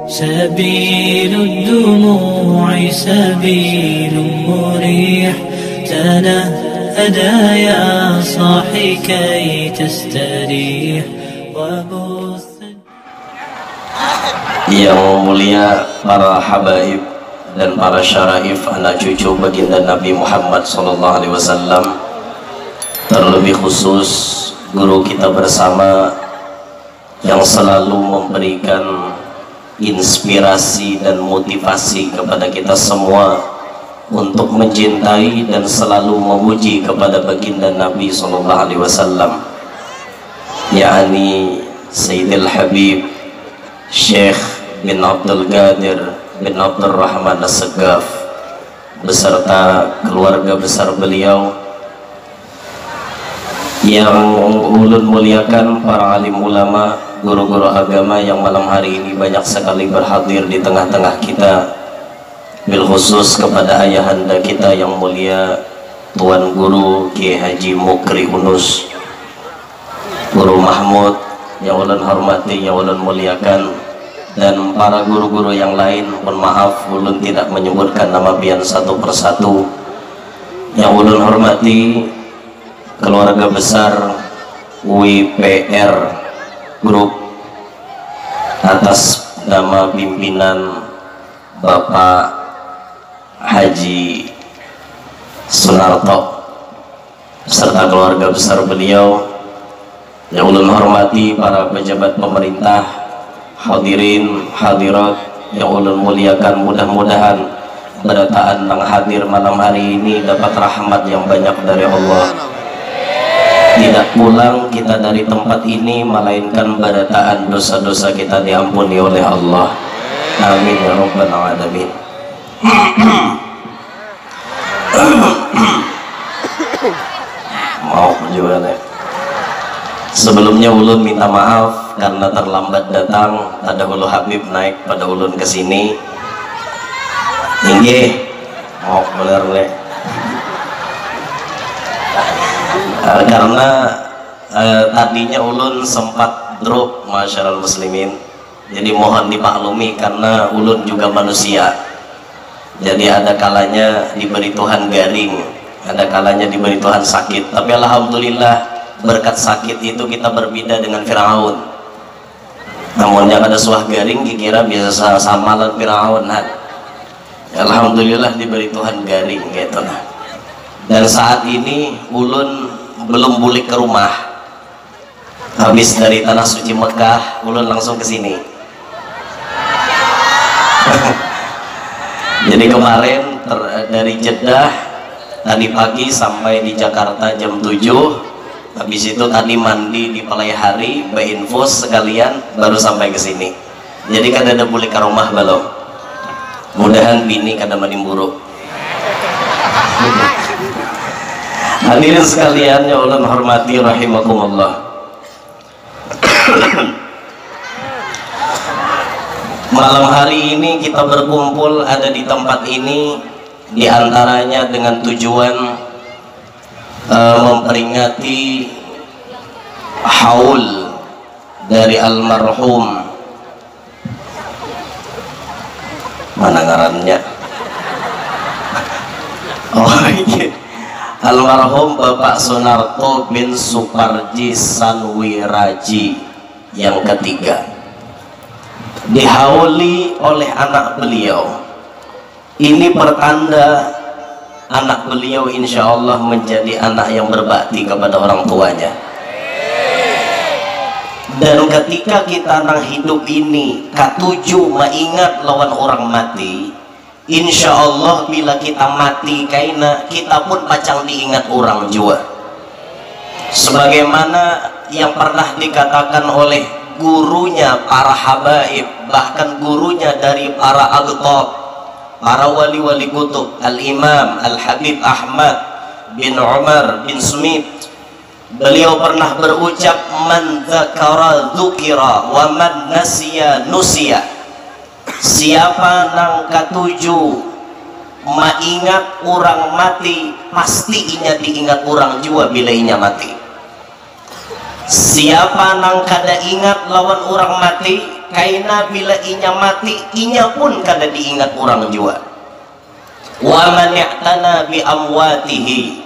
سبيل الدموع سبيل مريح تنهدى يا صاحي كي تستريح وبث. Yang mulia para habaib dan para syaraif, anak cucu baginda Nabi Muhammad SAW, terlebih khusus guru kita bersama yang selalu memberikan inspirasi dan motivasi kepada kita semua untuk mencintai dan selalu memuji kepada baginda Nabi SAW, yakni Sayyidil Habib Syekh bin Abdul Qadir bin Abdul Rahman As-Segaf beserta keluarga besar beliau, yang ulun muliakan para alim ulama, guru-guru agama yang malam hari ini banyak sekali berhadir di tengah-tengah kita, bil khusus kepada ayahanda kita yang mulia Tuan Guru Kiai Haji Mukri Unus, Guru Mahmud yang ulun hormati, yang ulun muliakan, dan para guru-guru yang lain. Mohon maaf ulun tidak menyebutkan nama pian satu persatu. Yang ulun hormati keluarga besar WPR Group atas nama pimpinan Bapak Haji Sunarto serta keluarga besar beliau. Yang ulun hormati para pejabat pemerintah, hadirin hadirat yang ulun muliakan, mudah-mudahan berataan yang hadir malam hari ini dapat rahmat yang banyak dari Allah. Tidak pulang kita dari tempat ini melainkan berataan dosa-dosa kita diampuni oleh Allah. Amin ya rabbal alamin. Mau juga nih. Sebelumnya ulun minta maaf karena terlambat datang. Ada Hulu Habib naik pada ulun kesini. Inggih, mau bener nih. Karena tadinya ulun sempat drop, masyaallah muslimin. Jadi mohon dimaklumi karena ulun juga manusia. Jadi ada kalanya diberi Tuhan garing, ada kalanya diberi Tuhan sakit. Tapi alhamdulillah berkat sakit itu kita berbeda dengan Firaun. Namun yang ada suah garing dikira bisa sama dengan Firaun. Alhamdulillah diberi Tuhan garing gitu nah. Dan saat ini ulun belum balik ke rumah. Habis dari tanah suci Mekah, ulun langsung ke sini. Jadi kemarin dari Jeddah tadi pagi sampai di Jakarta jam 7. Habis itu tadi mandi di Palai Hari, infus sekalian baru sampai ke sini. Jadi kan ada balik ke rumah belum? Mudahan bini kada mandi buruk. Hadirin sekalian yang ulun hormati rahimakumullah. Malam hari ini kita berkumpul ada di tempat ini diantaranya dengan tujuan memperingati haul dari almarhum, mana ngarannya? Oh iya, almarhum Bapak Sunarto bin Suparji Sanwiraji yang ketiga, dihauli oleh anak beliau. Ini pertanda anak beliau insya Allah menjadi anak yang berbakti kepada orang tuanya. Dan ketika kita nang hidup ini katuju mengingat lawan orang mati, insya Allah bila kita mati kaina kita pun pacang diingat orang jua. Sebagaimana yang pernah dikatakan oleh gurunya para habaib, bahkan gurunya dari para agtab, para wali-wali kutub, Al-Imam Al-Habib Ahmad bin Umar bin Smith, beliau pernah berucap, man dzakara dzukira wa man nasiya nusiya. Siapa nang katuju maingat orang mati, pasti inya diingat orang jua bila inya mati. Siapa nang kada ingat lawan orang mati, Kaina bila inya mati, inya pun kada diingat orang jua. Wa man i'tana bi amwatihi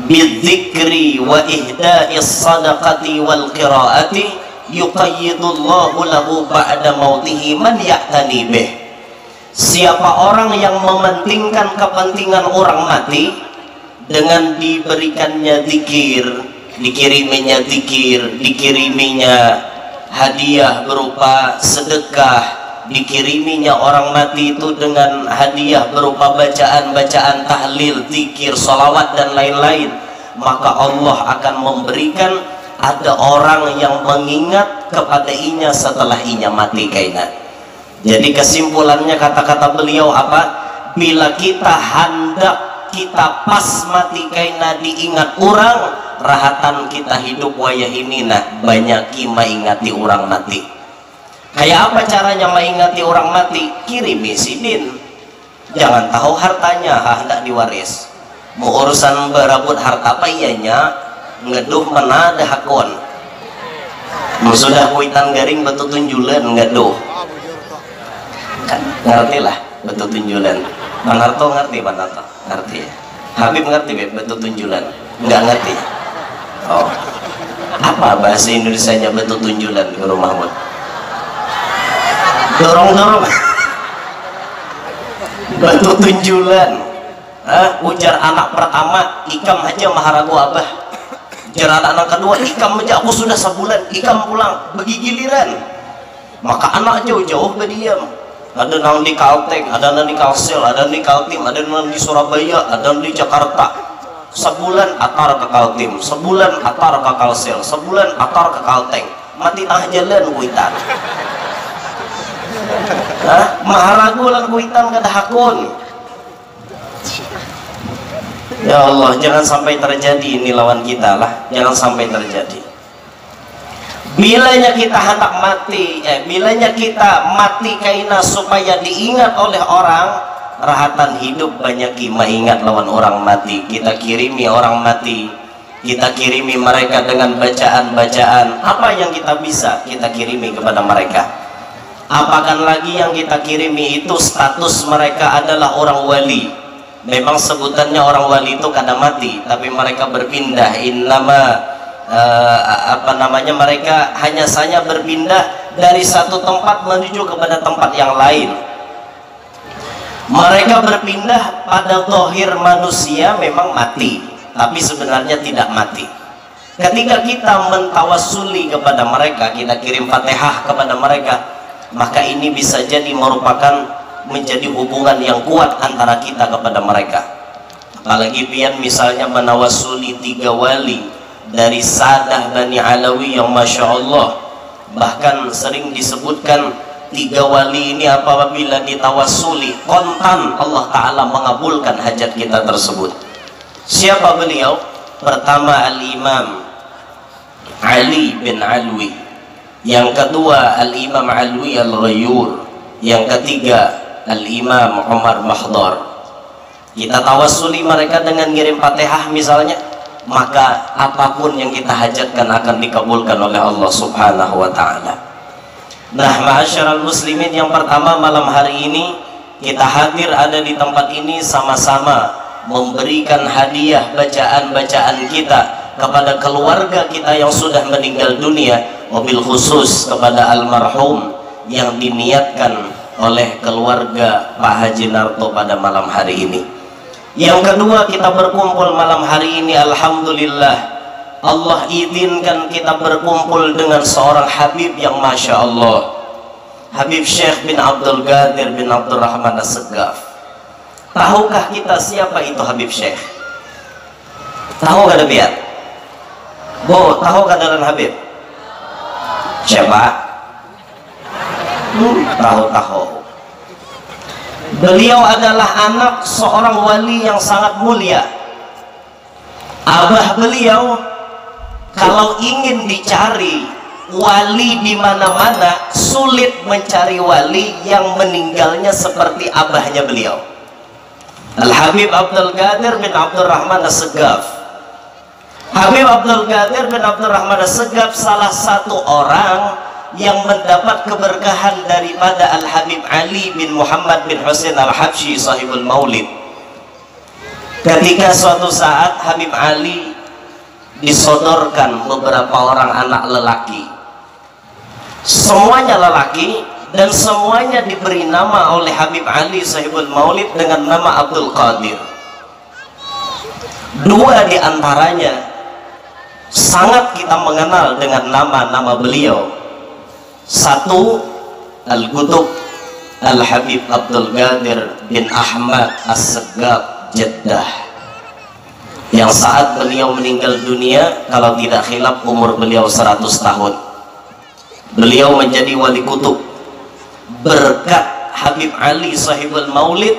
bidzikri wa ihda'is sadaqati wal qiraati yuqayyidullahu lahu ba'da mautihi man ya'tani bih. Siapa orang yang mementingkan kepentingan orang mati dengan diberikannya zikir, dikiriminya zikir, dikiriminya hadiah berupa sedekah, dikiriminya orang mati itu dengan hadiah berupa bacaan-bacaan tahlil, zikir, salawat dan lain-lain, maka Allah akan memberikan ada orang yang mengingat kepada inya setelah inya mati kaina. Jadi kesimpulannya kata-kata beliau apa? Bila kita hendak kita pas mati kaina diingat orang, rahatan kita hidup wayah ini nah banyak maingati orang mati. Kayak apa caranya maingati orang mati? Kirimi sidin. Jangan tahu hartanya hendak diwaris. Mau urusan berabut harta apa ianya ngeduh mana ada hakon. Sudah kuitan garing betul tunjulan ngeduh. Kan ngerti lah betul tunjulan. Bang Harto ngerti, Bang Harto ngerti ya. Habib ngerti betul tunjulan? Nggak ngerti. Oh, apa bahasa Indonesianya betul tunjulan Guru Mahmud? Dorong-dorong. Betul tunjulan. Ujar anak pertama, ikam aja maharagu abah. Ujar anak kedua, ikam aja aku sudah sebulan, ikam pulang, bagi giliran. Maka anak jauh-jauh berdiam. Ada yang di Kalteng, ada yang di Kalsel, ada yang di Kaltim, ada yang di Surabaya, ada yang di Jakarta. Sebulan atar ke Kaltim, sebulan atar ke Kalsel, sebulan atar ke Kalteng. Mati tengah jalan kuitan. Maharagu lan kuitan kada hakun. Ya Allah, jangan sampai terjadi ini lawan kita lah, jangan sampai terjadi. Bilanya kita hendak mati, bilanya kita mati kaina supaya diingat oleh orang, rahatan hidup banyak ingat lawan orang mati. Kita kirimi orang mati, kita kirimi mereka dengan bacaan-bacaan. Apa yang kita bisa kita kirimi kepada mereka. Apakan lagi yang kita kirimi itu status mereka adalah orang wali. Memang sebutannya orang wali itu kada mati, tapi mereka berpindah. Innama mereka hanya saja berpindah dari satu tempat menuju kepada tempat yang lain. Mereka berpindah pada zahir manusia memang mati, tapi sebenarnya tidak mati. Ketika kita mentawasuli kepada mereka, kita kirim Fatihah kepada mereka, maka ini bisa jadi merupakan menjadi hubungan yang kuat antara kita kepada mereka. Apalagi pian misalnya menawasuli 3 wali dari Sadah Bani Alawi yang Masya Allah, bahkan sering disebutkan 3 wali ini apabila ditawasuli kontan Allah Ta'ala mengabulkan hajat kita tersebut. Siapa beliau? Pertama Al-Imam Ali bin Alwi, yang kedua Al-Imam Alwi Al-Ghayur, yang ketiga Al-Imam Umar Mahdar. Kita tawasuli mereka dengan ngirim Fatihah misalnya, maka apapun yang kita hajatkan akan dikabulkan oleh Allah Subhanahu wa Ta'ala. Nah, ma'asyiral muslimin, yang pertama malam hari ini kita hadir ada di tempat ini sama-sama memberikan hadiah bacaan-bacaan kita kepada keluarga kita yang sudah meninggal dunia, mobil khusus kepada almarhum yang diniatkan oleh keluarga Pak Haji Narto pada malam hari ini. Yang kedua, kita berkumpul malam hari ini alhamdulillah Allah izinkan kita berkumpul dengan seorang Habib yang Masya Allah, Habib Syekh bin Abdul Qadir bin Abdul Rahman As-Segaf. Tahukah kita siapa itu Habib Syekh? Tahu kada biar? Bo, tahu kada Habib? Siapa? Tahu. Beliau adalah anak seorang wali yang sangat mulia. Abah beliau kalau ingin dicari wali di mana-mana, sulit mencari wali yang meninggalnya seperti abahnya beliau, Al-Habib Abdul Qadir bin Abdul Rahman As-Segaf. Habib Abdul Qadir bin Abdul Rahman As-Segaf salah satu orang yang mendapat keberkahan daripada Al-Habib Ali bin Muhammad bin Husain Al-Habsyi sahibul Maulid. Ketika suatu saat Habib Ali disodorkan beberapa orang anak lelaki, semuanya lelaki dan semuanya diberi nama oleh Habib Ali sahibul Maulid dengan nama Abdul Qadir. Dua di antaranya sangat kita mengenal dengan nama-nama beliau. Satu, Al-Qutub Al-Habib Abdul Qadir bin Ahmad As-Segaf Jeddah, yang saat beliau meninggal dunia, kalau tidak khilaf umur beliau 100 tahun. Beliau menjadi wali kutub berkat Habib Ali sahibul Maulid,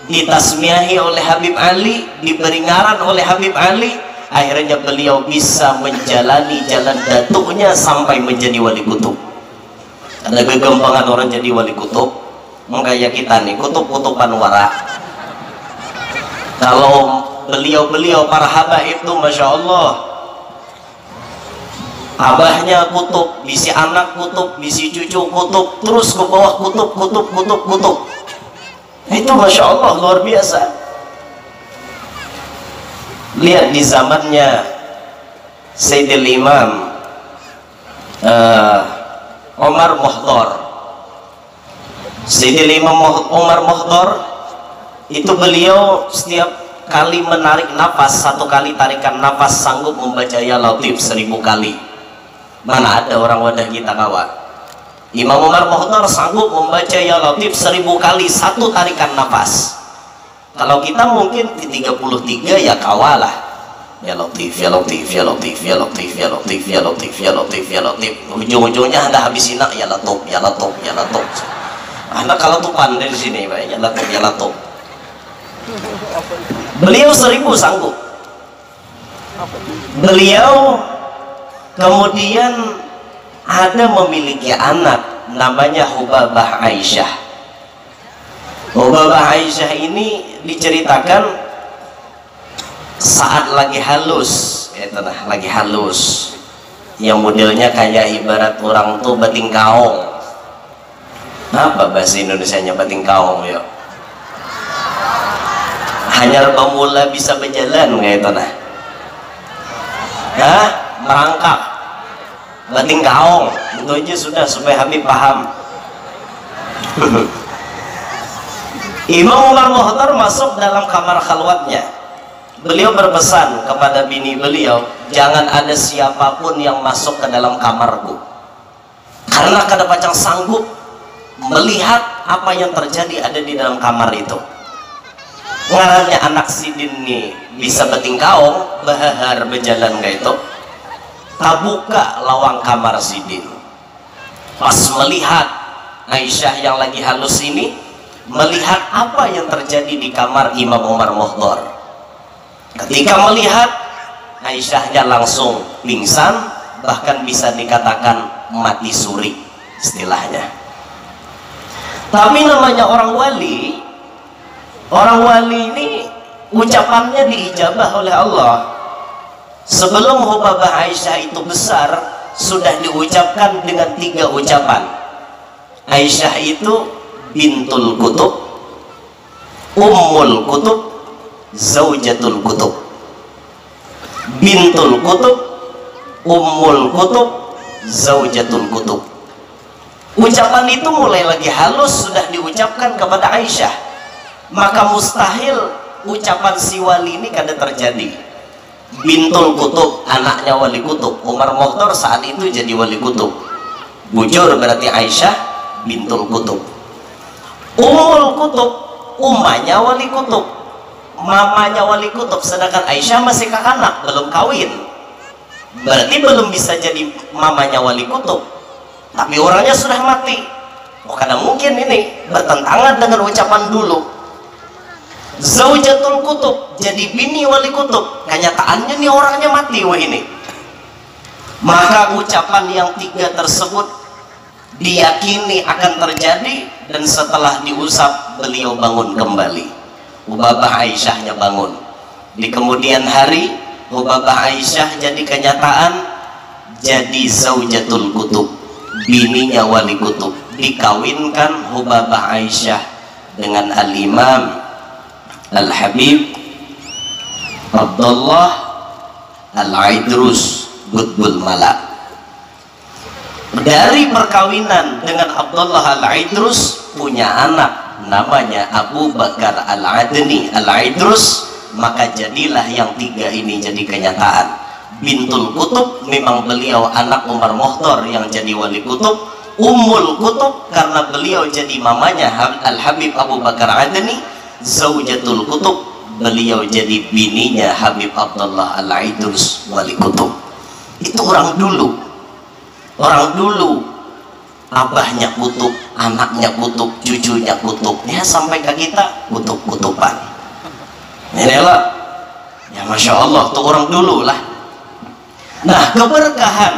ditasmiahi oleh Habib Ali, diberi ngaran oleh Habib Ali. Akhirnya beliau bisa menjalani jalan datuknya sampai menjadi wali kutub. Ada kegampangan orang jadi wali kutub, kayak kita nih, kutub-kutuban wara. Kalau beliau-beliau para habaib itu Masya Allah, abahnya kutub, bisi anak kutub, bisi cucu kutub, terus ke bawah kutub. Itu Masya Allah luar biasa. Lihat di zamannya Sayyidil Imam Umar Muhdar. Sayyidil Imam Umar Muhdar itu beliau setiap kali menarik nafas, satu kali tarikan nafas sanggup membaca Ya Latif 1000 kali. Mana ada orang wadah kita kawan. Imam Umar Muhdar sanggup membaca Ya Latif 1000 kali satu tarikan nafas. Kalau kita mungkin di 33 ya kawalah. Ya Latif, Ya Latif, Ya Latif, Ya Latif, Ya Latif, Ya Latif, Ya Latif, Ya Latif. Ujung-ujungnya Anda habisin Ya Latif, Ya Latif, Ya Latif. Anda kalau tuh pandai di sini, Pak, Ya Latif, Ya Latif. Beliau 1000 sanggup. Beliau kemudian ada memiliki anak namanya Hubabah Aisyah. Hubabah Aisyah ini diceritakan saat lagi halus, lagi halus, yang modelnya kayak ibarat orang tuh bating kaong. Apa bahasa Indonesianya bating kaong ya? Hanya pemula bisa berjalan kayak itu nah. Hah? Merangkak, bating kaong, itu aja sudah supaya Habib paham. Imam Umar Muhdar masuk dalam kamar khalwatnya. Beliau berpesan kepada bini beliau, jangan ada siapapun yang masuk ke dalam kamarku, karena kada pacang sanggup melihat apa yang terjadi ada di dalam kamar itu. Ngarannya anak sidin nih bisa bating kaong, bahar berjalan kayak itu. Tak buka lawang kamar sidin. Pas melihat Aisyah yang lagi halus ini, melihat apa yang terjadi di kamar Imam Umar Muhdar. Ketika melihat, Aisyahnya langsung pingsan, bahkan bisa dikatakan mati suri istilahnya. Tapi namanya orang wali ini ucapannya diijabah oleh Allah. Sebelum Hubabah Aisyah itu besar, sudah diucapkan dengan 3 ucapan. Aisyah itu bintul kutub, ummul kutub, zaujatul kutub. Bintul kutub, ummul kutub, zaujatul kutub. Ucapan itu mulai lagi halus sudah diucapkan kepada Aisyah. Maka mustahil ucapan si wali ini kada terjadi. Bintul kutub, anaknya wali kutub. Umar Muhdar saat itu jadi wali kutub. Bujur berarti Aisyah bintul kutub. Ummul kutub, umanya wali kutub, mamanya wali kutub, sedangkan Aisyah masih kakanak, belum kawin, berarti belum bisa jadi mamanya wali kutub, tapi orangnya sudah mati. Karena mungkin ini bertentangan dengan ucapan dulu. Zaujatul kutub, jadi bini wali kutub, kenyataannya nih orangnya mati wah ini. Maka ucapan yang 3 tersebut diyakini akan terjadi, dan setelah diusap beliau bangun kembali. Hubabah Aisyahnya bangun. Di kemudian hari Hubabah Aisyah jadi kenyataan, jadi zaujatul kutub, bininya wali kutub, dikawinkan Hubabah Aisyah dengan Al-Imam Al-Habib Abdullah Al-Aidrus Qutbul Mala. Dari perkawinan dengan Abdullah Al-Aidrus punya anak namanya Abu Bakar Al-Adni Al-Aidrus, maka jadilah yang tiga ini jadi kenyataan. Bintul Kutub memang beliau anak Umar Mukhtar yang jadi wali kutub. Ummul Kutub karena beliau jadi mamanya Al-Habib Abu Bakar Adni. Zaujatul Kutub beliau jadi bininya Habib Abdullah Al-Aidrus wali kutub. Itu orang dulu. Orang dulu abahnya kutub, anaknya kutub, cucunya kutub, ya sampai ke kita kutub-kutuban. Inilah ya Masya Allah tuh orang dulu lah. Nah, keberkahan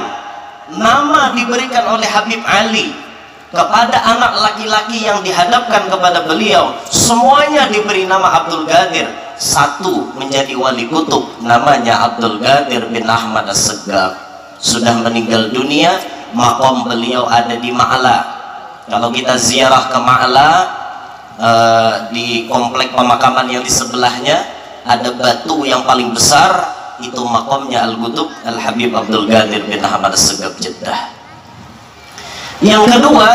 nama diberikan oleh Habib Ali kepada anak laki-laki yang dihadapkan kepada beliau, semuanya diberi nama Abdul Qadir. Satu menjadi wali kutub namanya Abdul Qadir bin Ahmad As-Segaf, sudah meninggal dunia. Makom beliau ada di Ma'la. Kalau kita ziarah ke Ma'la, di komplek pemakaman yang di sebelahnya ada batu yang paling besar, itu makomnya Al-Qutub Al-Habib Abdul Qadir bin Ahmad As-Segaf Jeddah. Yang kedua,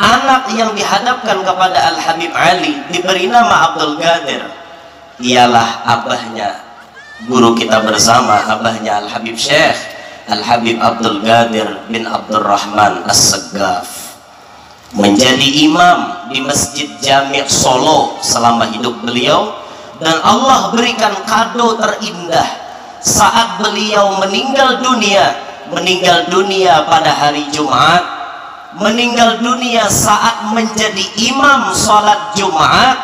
anak yang dihadapkan kepada Al-Habib Ali diberi nama Abdul Qadir, ialah abahnya guru kita bersama, abahnya Al-Habib Syekh Al-Habib Abdul Qadir bin Abdurrahman As-Segaf, menjadi imam di Masjid Jami' Solo selama hidup beliau. Dan Allah berikan kado terindah saat beliau meninggal dunia pada hari Jumat, meninggal dunia saat menjadi imam sholat Jumat,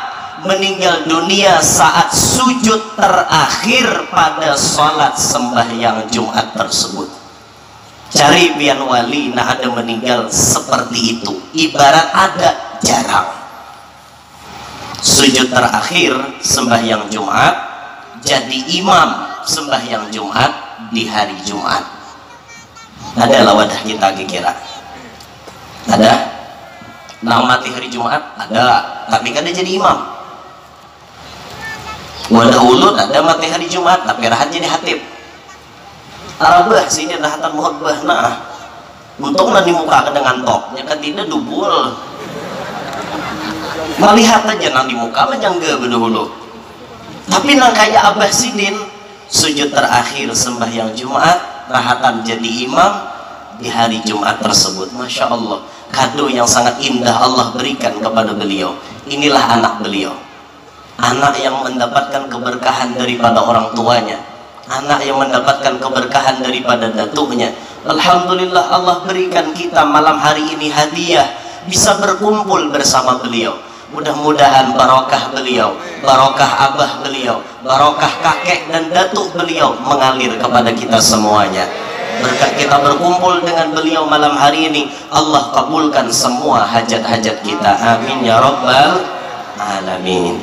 meninggal dunia saat sujud terakhir pada sholat sembahyang Jumat tersebut. Cari pian wali nah ada meninggal seperti itu, ibarat ada jarang. Sujud terakhir sembahyang Jumat, jadi imam sembahyang Jumat di hari Jumat. Ada lah wadah kita kira ada nah mati hari Jumat ada, tapi kan dia jadi imam. Wadah ulun ada mati hari Jumat tapi rahat jadi hatib. Arabah sini rahatan muhadbah nah untung nanti muka dengan toknya kan tidak dubul. Melihat aja nanti muka menjangga berdahulu. Tapi nang kayak Abah Sidin sujud terakhir sembahyang Jumat, rahatan jadi imam di hari Jumat tersebut. Masya Allah, kado yang sangat indah Allah berikan kepada beliau. Inilah anak beliau, anak yang mendapatkan keberkahan daripada orang tuanya, anak yang mendapatkan keberkahan daripada datuknya. Alhamdulillah Allah berikan kita malam hari ini hadiah bisa berkumpul bersama beliau. Mudah-mudahan barokah beliau, barokah abah beliau, barokah kakek dan datuk beliau mengalir kepada kita semuanya. Berkat kita berkumpul dengan beliau malam hari ini, Allah kabulkan semua hajat-hajat kita. Amin ya rabbal alamin.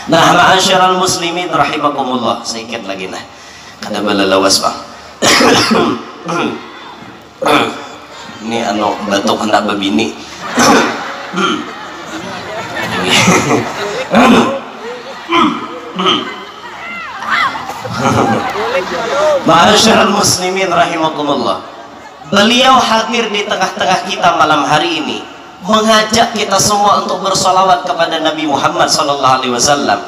Nah, ma'asyiral muslimin rahimakumullah. Sedikit lagi nah. Kada balalawas bang. Ini anu batuk hendak babini. Ma'asyiral muslimin rahimakumullah. Beliau hadir di tengah-tengah kita malam hari ini, mengajak kita semua untuk bersolawat kepada Nabi Muhammad SAW.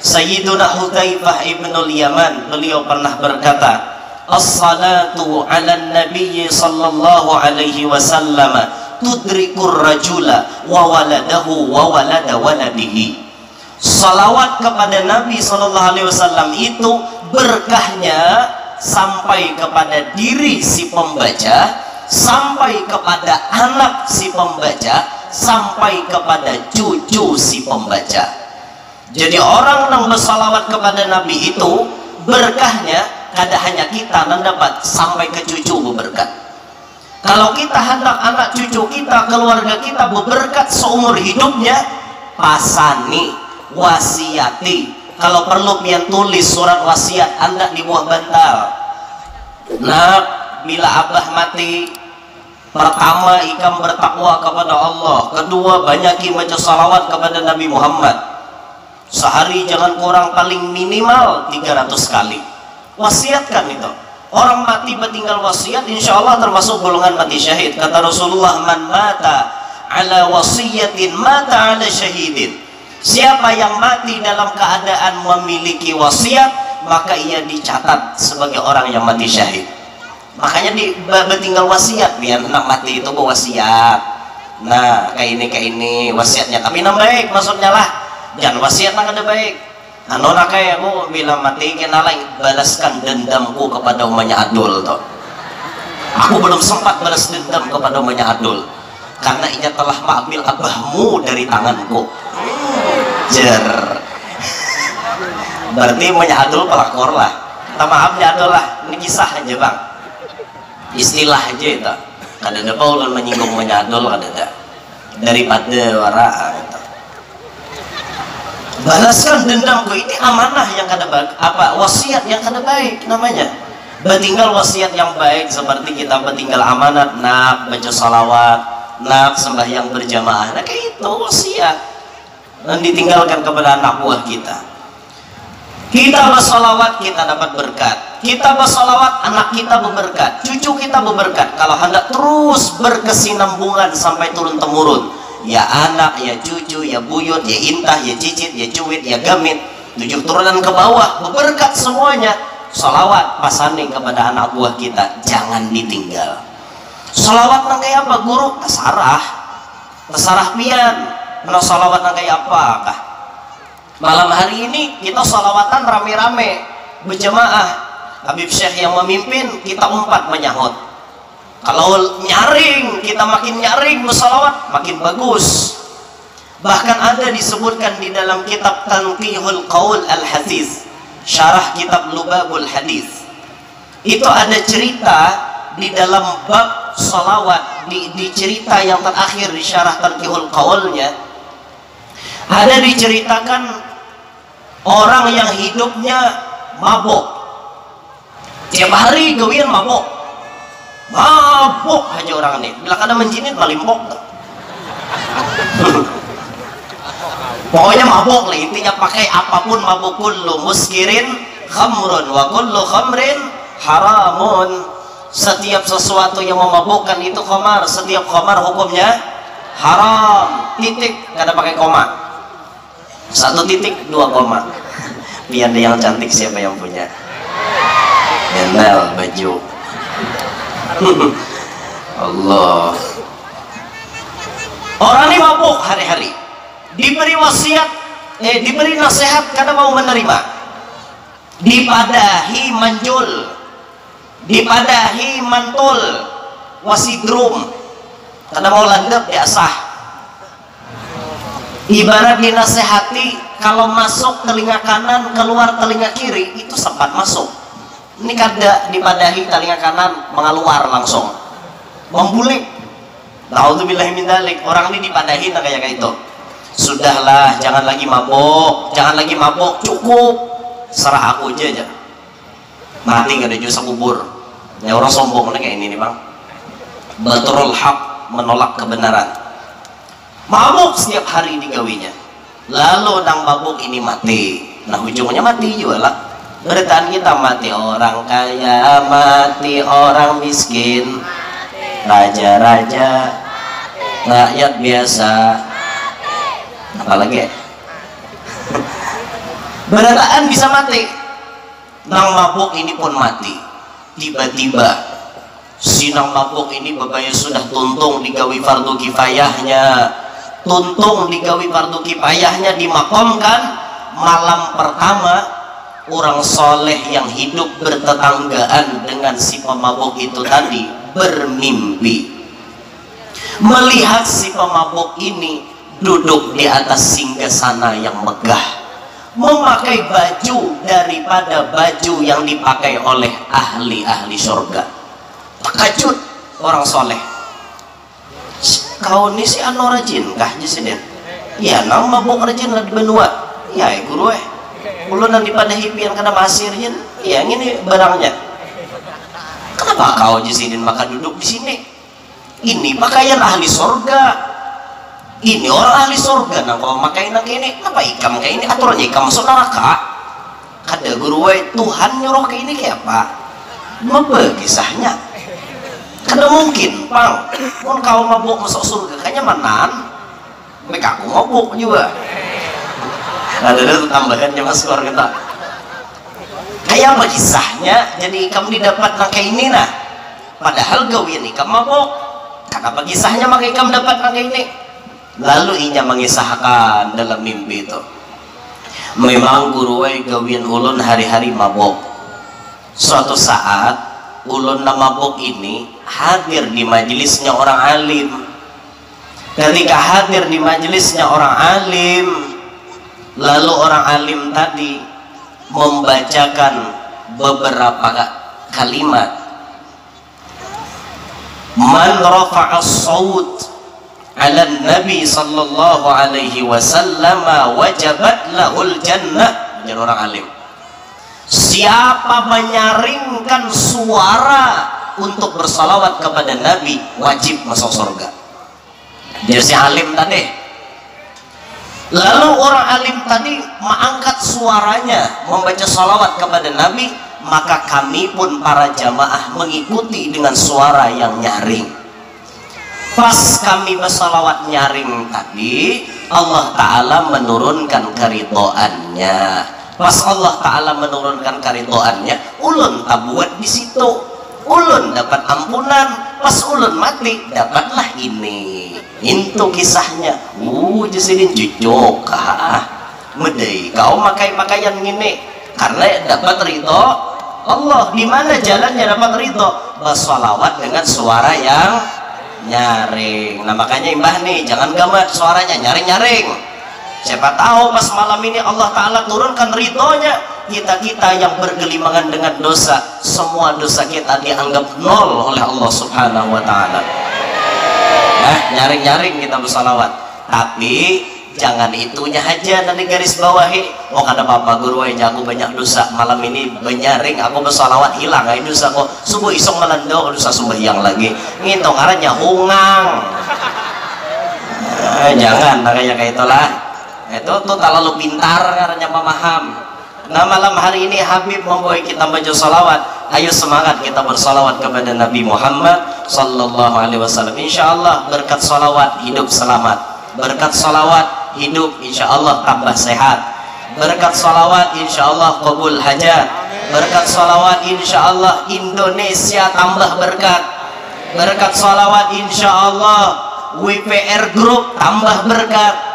Sayyiduna Hudzaifah ibnul Yaman, beliau pernah berkata, as-salatu ala nabiyyi sallallahu alaihi wasallam tudrikur rajula wa waladahu wa walada waladihi. Salawat kepada Nabi sallallahu alaihi wasallam itu berkahnya sampai kepada diri si pembaca, sampai kepada anak si pembaca, sampai kepada cucu si pembaca. Jadi orang yang bersalawat kepada Nabi itu berkahnya kada hanya kita mendapat, sampai ke cucu berberkat. Kalau kita hendak anak cucu kita, keluarga kita berberkat seumur hidupnya, pasani, wasiati. Kalau perlu pian tulis surat wasiat anda di buah bantal. Nah, bila abah mati, Pertama, ikam bertakwa kepada Allah. Kedua, banyaki baca salawat kepada Nabi Muhammad. Sehari jangan kurang paling minimal 300 kali. Wasiatkan itu. Orang mati bertinggal wasiat, insya Allah termasuk golongan mati syahid. Kata Rasulullah, man mata ala wasiyatin mata ala syahidin. Siapa yang mati dalam keadaan memiliki wasiat, maka ia dicatat sebagai orang yang mati syahid. Makanya tinggal wasiat, biar anak mati itu berwasiat. Nah, kayak ini wasiatnya. Tapi yang baik maksudnya lah. Jangan wasiat yang ada baik. Anu nak kayak aku bilang mati kena lain balaskan dendamku kepada umanya Adul toh. Aku belum sempat balas dendam kepada umanya Adul karena ia telah mengambil abahmu dari tanganku. Jer. Berarti umanya Adul pelakor lah. Minta maaf ya Adul lah. Ini kisah aja bang. Istilah aja itu. Kadang-kadang Paul menyinggung menyadul kadang-kadang daripada waraan gitu. Balaskan dendamku, ini amanah yang kada baik, apa wasiat yang kada baik namanya. Bertinggal wasiat yang baik seperti kita bertinggal amanat, nak baca salawat, nak sembahyang berjamaah, nah kayak itu wasiat dan ditinggalkan kepada anak buah kita. Kita bersalawat, kita dapat berkat. Kita bersalawat, anak kita berberkat, cucu kita berberkat. Kalau hendak terus berkesinambungan sampai turun temurun, ya anak, ya cucu, ya buyut, ya intah, ya cicit, ya cuit, ya gamit, 7 turunan ke bawah, berberkat semuanya. Salawat pasani kepada anak buah kita, jangan ditinggal. Salawat nang kayak apa guru? Terserah pian. Nah salawat nang kayak apa kah? Malam hari ini kita salawatan rame-rame berjamaah. Habib Syekh yang memimpin, kita umpat menyahut. Kalau nyaring, kita makin nyaring bersalawat, makin bagus. Bahkan ada disebutkan di dalam kitab Tanqihul Qaul Al-Hadis, syarah kitab Lubabul Hadis. Itu ada cerita di dalam bab salawat, di cerita yang terakhir di syarah Tanqihul Qaulnya. Ada diceritakan orang yang hidupnya mabuk, tiap hari gawian mabuk aja orang ini. Bila kada menjinit malimpok pokoknya mabuk lah, intinya pakai apapun mabuk. Kullu muskirin khamrun wa kullu khamrin haramun. Setiap sesuatu yang memabukkan itu khamar, setiap khamar hukumnya haram. Titik, kada pakai koma. 1 titik 2 koma. Biar ada yang cantik siapa yang punya. Gendal baju. Allah. Orang ini mabuk hari-hari, diberi wasiat, diberi nasihat karena mau menerima, dipadahi manjul, dipadahi mantul, wasidrum karena mau landep diasah. Ibarat dinasehati, kalau masuk telinga kanan keluar telinga kiri itu sempat masuk. Ini kada dipadahi telinga kanan mengeluar langsung membulik. Nauzubillahi min dzalik. Orang ini dipadahi tak kayak itu. Sudahlah, jangan lagi mabuk, cukup. Serah aku aja. Mati gak ada jasa kubur. Ya orang sombong kayak ini nih bang. Batrul haq, menolak kebenaran. Mabuk setiap hari digawinya. Lalu nang mabuk ini mati. Nah ujungnya mati juga lah. Beritaan kita mati orang kaya, mati orang miskin, raja-raja, rakyat biasa, apalagi beritaan bisa mati. Nang mabuk ini pun mati. Tiba-tiba si nang mabuk ini babaya sudah tuntung digawi fardu kifayahnya, dimakamkan malam pertama. Orang soleh yang hidup bertetanggaan dengan si pemabuk itu tadi bermimpi melihat si pemabuk ini duduk di atas singgasana yang megah, memakai baju daripada baju yang dipakai oleh ahli-ahli surga. Terkejut orang soleh. Kau ini si anu rajin kah jesiden? Ya nang mabuk rajin lah di benua. Ya guru Ulu nanti pada hipian kena masirnya, ya ini barangnya. Kenapa kau jisidin maka duduk di sini? ini pakaian ahli surga, ini orang ahli surga. Nah kalau pakai nak ini apa ikam kayak ini aturannya ikam masuk neraka. Kata guru Tuhan nyuruh kayak ini kayak apa? Apa kisahnya? Karena mungkin pang pun kau mabuk masuk surga kayaknya manan mereka aku mabuk juga. Ada tambahannya mas keluar kita kayak apa kisahnya? Jadi kamu didapat pakai ini nah padahal kau ini kamu mabuk. Kenapa kisahnya pakai kamu dapat pakai ini? Lalu inya mengisahkan dalam mimpi itu memang guru gawin ulun hari-hari mabuk. Suatu saat ulun na mabuk ini hadir di majelisnya orang alim. Ketika hadir di majelisnya orang alim, lalu orang alim tadi membacakan beberapa kalimat. Man rafa'a as-sawt 'ala nabi sallallahu alaihi wasallam wajabat lahul jannah. Jadi orang alim, siapa menyaringkan suara untuk bersalawat kepada Nabi wajib masuk surga. Jadi si alim tadi. Lalu orang alim tadi mengangkat suaranya membaca salawat kepada Nabi, maka kami pun para jamaah mengikuti dengan suara yang nyaring. Pas kami bersalawat nyaring tadi, Allah Ta'ala menurunkan keridhoannya. Pas Allah Ta'ala menurunkan keridhoannya, ulun tak buat di situ. Ulun dapat ampunan, pas ulun mati dapatlah ini. Itu kisahnya. Jadi cucuk medai kau pakai pakaian gini karena dapat ridho Allah. Di mana jalannya dapat ridho? Bersalawat dengan suara yang nyaring. Nah makanya imbah nih jangan gamat suaranya nyaring-nyaring. Siapa tahu pas malam ini Allah Ta'ala turunkan ridhonya, kita-kita yang bergelimangan dengan dosa, semua dosa kita dianggap nol oleh Allah Subhanahu wa Ta'ala. Nyaring-nyaring kita bersalawat, tapi jangan itunya aja nanti garis bawahi. Oh kata bapak guru aja aku banyak dosa, malam ini menyaring aku bersalawat hilang aja dosa kok, subuh isong melendo dosa sembahyang lagi ngintung arahnya hungang. Jangan kayak itulah. Itu tuh terlalu pintar karena memaham. Nah malam hari ini Habib membawa kita baca salawat. Ayo semangat kita bersalawat kepada Nabi Muhammad sallallahu alaihi wasallam. Insyaallah berkat salawat hidup selamat. Berkat salawat hidup insyaallah tambah sehat. Berkat salawat insyaallah qabul hajat. Berkat salawat insyaallah Indonesia tambah berkat. Berkat salawat insyaallah WPR Group tambah berkat.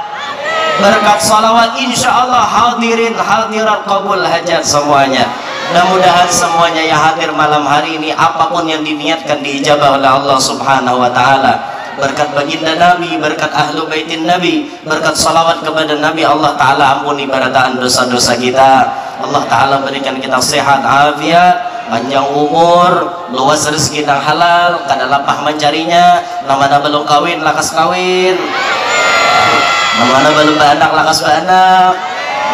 Berkat salawat insyaallah hadirin hadirat qabul hajat semuanya. Mudah-mudahan semuanya yang hadir malam hari ini apapun yang diniatkan diijabah oleh Allah Subhanahu wa Ta'ala. Berkat baginda Nabi, berkat ahlu baitin Nabi, berkat salawat kepada Nabi, Allah Ta'ala ampuni barataan dosa-dosa kita. Allah Ta'ala berikan kita sehat, afiat, panjang umur, luas rezeki dan halal, kada lapah mencarinya. Namanya belum kawin, lakas kawin. Namanya belum beranak, lakas beranak.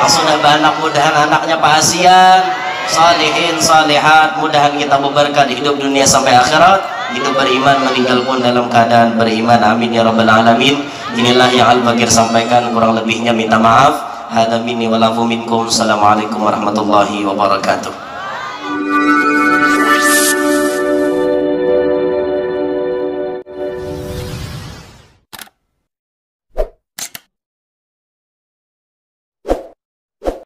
Sudah beranak, mudahan anaknya pasian, salihin, salihat. Mudahan kita berberkah di hidup dunia sampai akhirat. Hidup beriman, meninggal pun dalam keadaan beriman. Amin ya rabbal alamin. Inilah yang Al-Bagir sampaikan, kurang lebihnya minta maaf. Hada minni wa lafu minkum. Assalamualaikum warahmatullahi wabarakatuh.